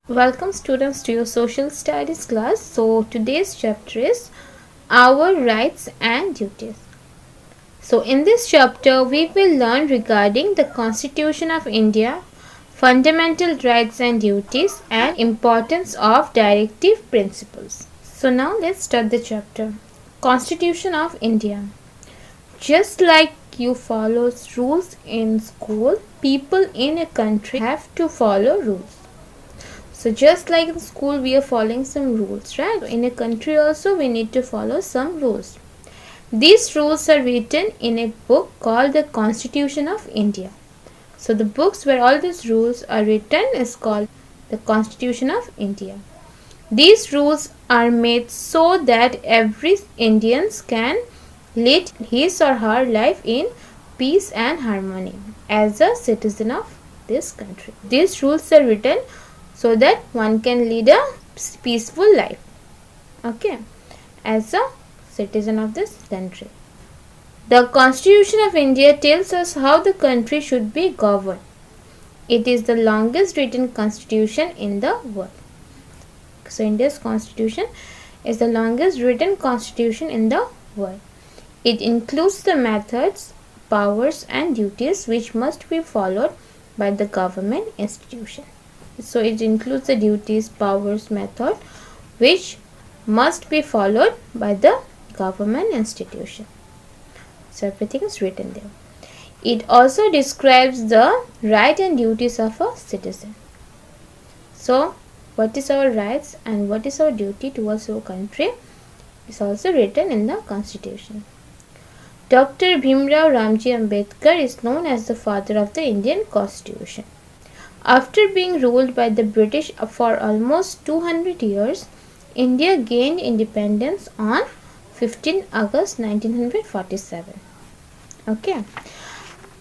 Welcome students to your social studies class. So today's chapter is our rights and duties. So in this chapter we will learn regarding the Constitution of India, fundamental rights and duties and importance of directive principles. So now let's start the chapter. Constitution of India. Just like you follow rules in school, people in a country have to follow rules. So just like in school we are following some rules, right? In a country also we need to follow some rules. These rules are written in a book called the Constitution of India. So the books where all these rules are written is called the Constitution of India. These rules are made so that every Indian can lead his or her life in peace and harmony as a citizen of this country. These rules are written so that one can lead a peaceful life, okay, as a citizen of this country. The Constitution of India tells us how the country should be governed. It is the longest written constitution in the world. So India's constitution is the longest written constitution in the world. It includes the methods, powers and duties which must be followed by the government institution. So it includes the duties, powers, method which must be followed by the government institution. So everything is written there. It also describes the right and duties of a citizen. So what is our rights and what is our duty towards our country is also written in the constitution. Dr. Bhimrao Ramji Ambedkar is known as the father of the Indian Constitution. After being ruled by the British for almost 200 years, India gained independence on 15 August 1947. Okay.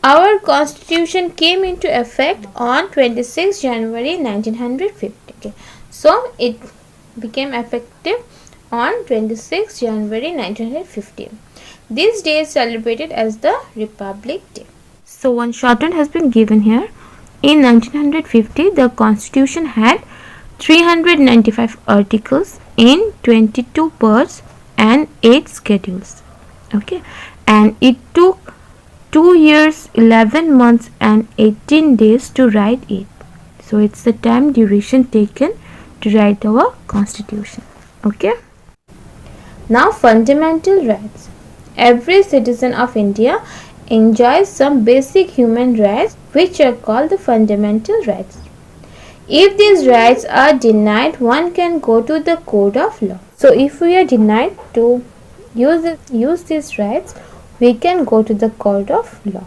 Our constitution came into effect on 26 January 1950. Okay. So it became effective on 26 January 1950. This day is celebrated as the Republic Day. So one shorthand has been given here. In 1950, the Constitution had 395 articles in 22 parts and 8 schedules. Okay, and it took 2 years, 11 months and 18 days to write it. So it's the time duration taken to write our Constitution. Okay. Now fundamental rights. Every citizen of India enjoys some basic human rights which are called the fundamental rights. If these rights are denied, one can go to the court of law. So if we are denied to use these rights, we can go to the court of law.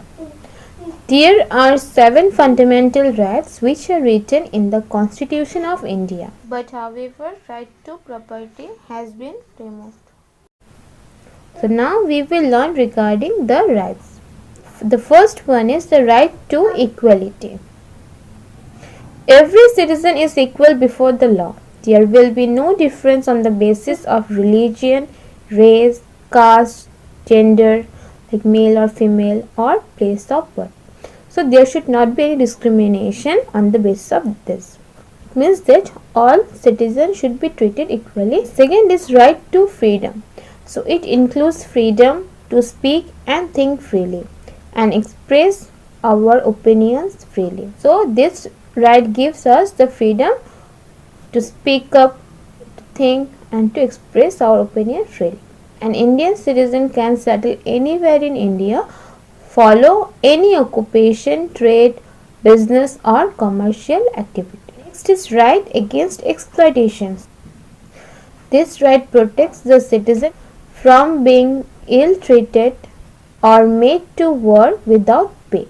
There are 7 fundamental rights which are written in the Constitution of India. But however, right to property has been removed. So now we will learn regarding the rights. The first one is the right to equality. Every citizen is equal before the law. There will be no difference on the basis of religion, race, caste, gender, like male or female, or place of birth. So there should not be any discrimination on the basis of this. It means that all citizens should be treated equally. Second is right to freedom. So it includes freedom to speak and think freely and express our opinions freely. So this right gives us the freedom to speak up, to think and to express our opinion freely. An Indian citizen can settle anywhere in India, follow any occupation, trade, business or commercial activity. Next is right against exploitation. This right protects the citizen from being ill-treated or made to work without pay.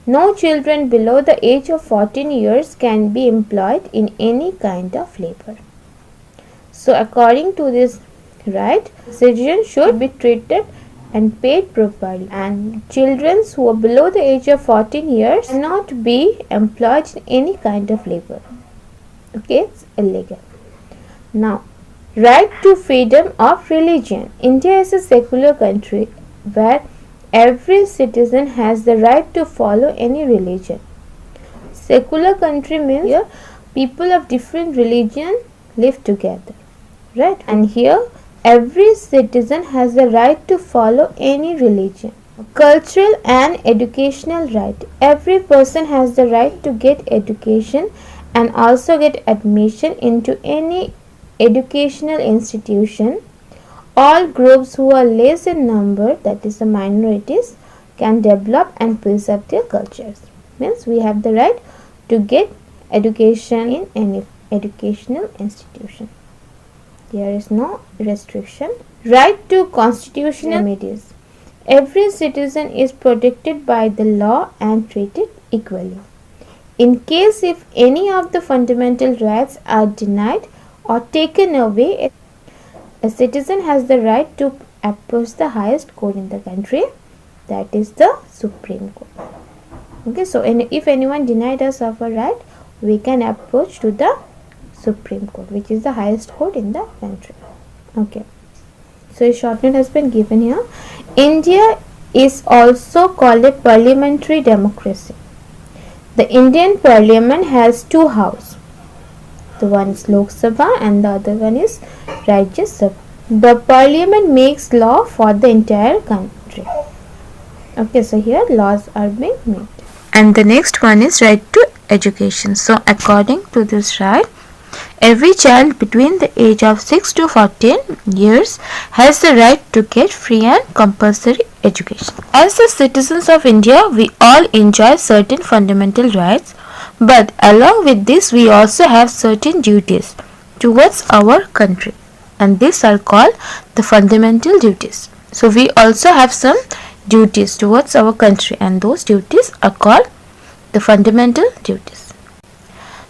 No children below the age of 14 years can be employed in any kind of labor. So according to this right, citizens should be treated and paid properly, and children who are below the age of 14 years cannot be employed in any kind of labor. Okay, it's illegal. Now, right to freedom of religion. India is a secular country where every citizen has the right to follow any religion. Secular country means here people of different religion live together, right? And here every citizen has the right to follow any religion. Cultural and educational right. Every person has the right to get education and also get admission into any educational institution. All groups who are less in number, that is the minorities, can develop and preserve their cultures. Means we have the right to get education in any educational institution. There is no restriction. Right to constitutional remedies. Every citizen is protected by the law and treated equally. In case if any of the fundamental rights are denied or taken away, a citizen has the right to approach the highest court in the country, that is the Supreme Court. Okay, so if anyone denied us of a right, we can approach to the Supreme Court, which is the highest court in the country. Okay, so a short note has been given here. India is also called a parliamentary democracy. The Indian Parliament has two houses. The one is Lok Sabha and the other one is Rajya Sabha. The Parliament makes law for the entire country. Okay, so here laws are being made. And the next one is right to education. So according to this right, every child between the age of 6 to 14 years has the right to get free and compulsory education. As the citizens of India, we all enjoy certain fundamental rights, but along with this, we also have certain duties towards our country, and these are called the fundamental duties. So we also have some duties towards our country, and those duties are called the fundamental duties.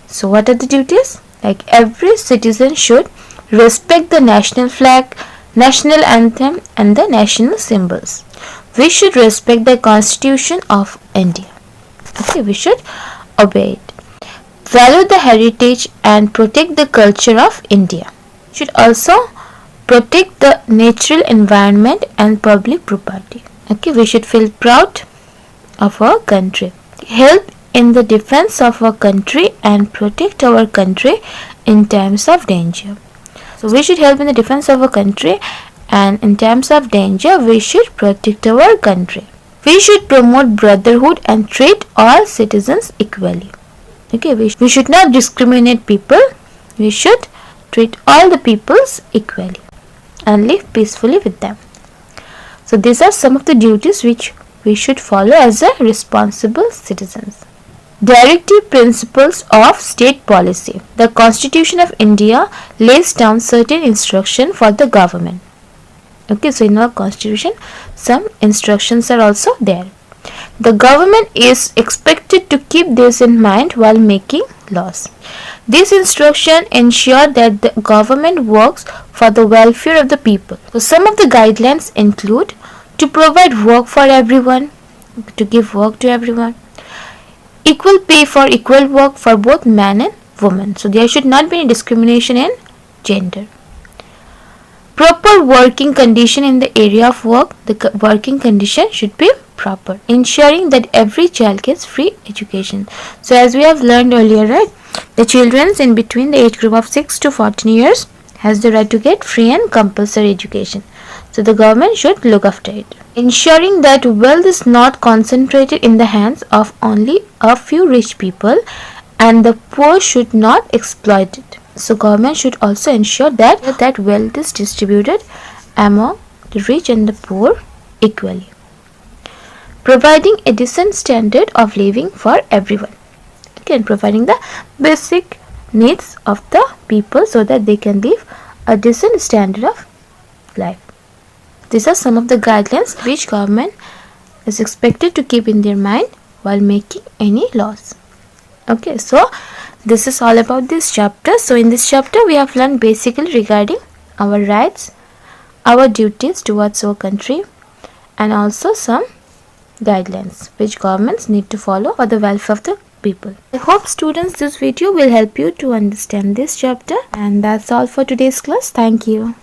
So what are the duties? Like every citizen should respect the national flag, national anthem and the national symbols. We should respect the Constitution of India. Okay, we should obey it. Value the heritage and protect the culture of India. We should also protect the natural environment and public property. Okay, we should feel proud of our country. Help in the defense of our country and protect our country in times of danger. So we should help in the defense of our country, and in times of danger we should protect our country. We should promote brotherhood and treat all citizens equally. Okay, we should not discriminate people. We should treat all the peoples equally and live peacefully with them. So these are some of the duties which we should follow as a responsible citizens. Directive principles of state policy. The Constitution of India lays down certain instructions for the government. Okay, so in our constitution, some instructions are also there. The government is expected to keep this in mind while making laws. These instructions ensure that the government works for the welfare of the people. So some of the guidelines include to provide work for everyone, to give work to everyone, equal pay for equal work for both man and woman. So there should not be any discrimination in gender. Proper working condition in the area of work. The working condition should be proper, ensuring that every child gets free education. So as we have learned earlier, right, the children in between the age group of 6 to 14 years has the right to get free and compulsory education. So the government should look after it. Ensuring that wealth is not concentrated in the hands of only a few rich people and the poor should not exploit it. So government should also ensure that wealth is distributed among the rich and the poor equally. Providing a decent standard of living for everyone. Again, providing the basic needs of the people so that they can live a decent standard of life. These are some of the guidelines which government is expected to keep in their mind while making any laws. Okay, so this is all about this chapter. So in this chapter we have learned basically regarding our rights, our duties towards our country, and also some guidelines which governments need to follow for the welfare of the people. I hope students this video will help you to understand this chapter, and that's all for today's class. Thank you.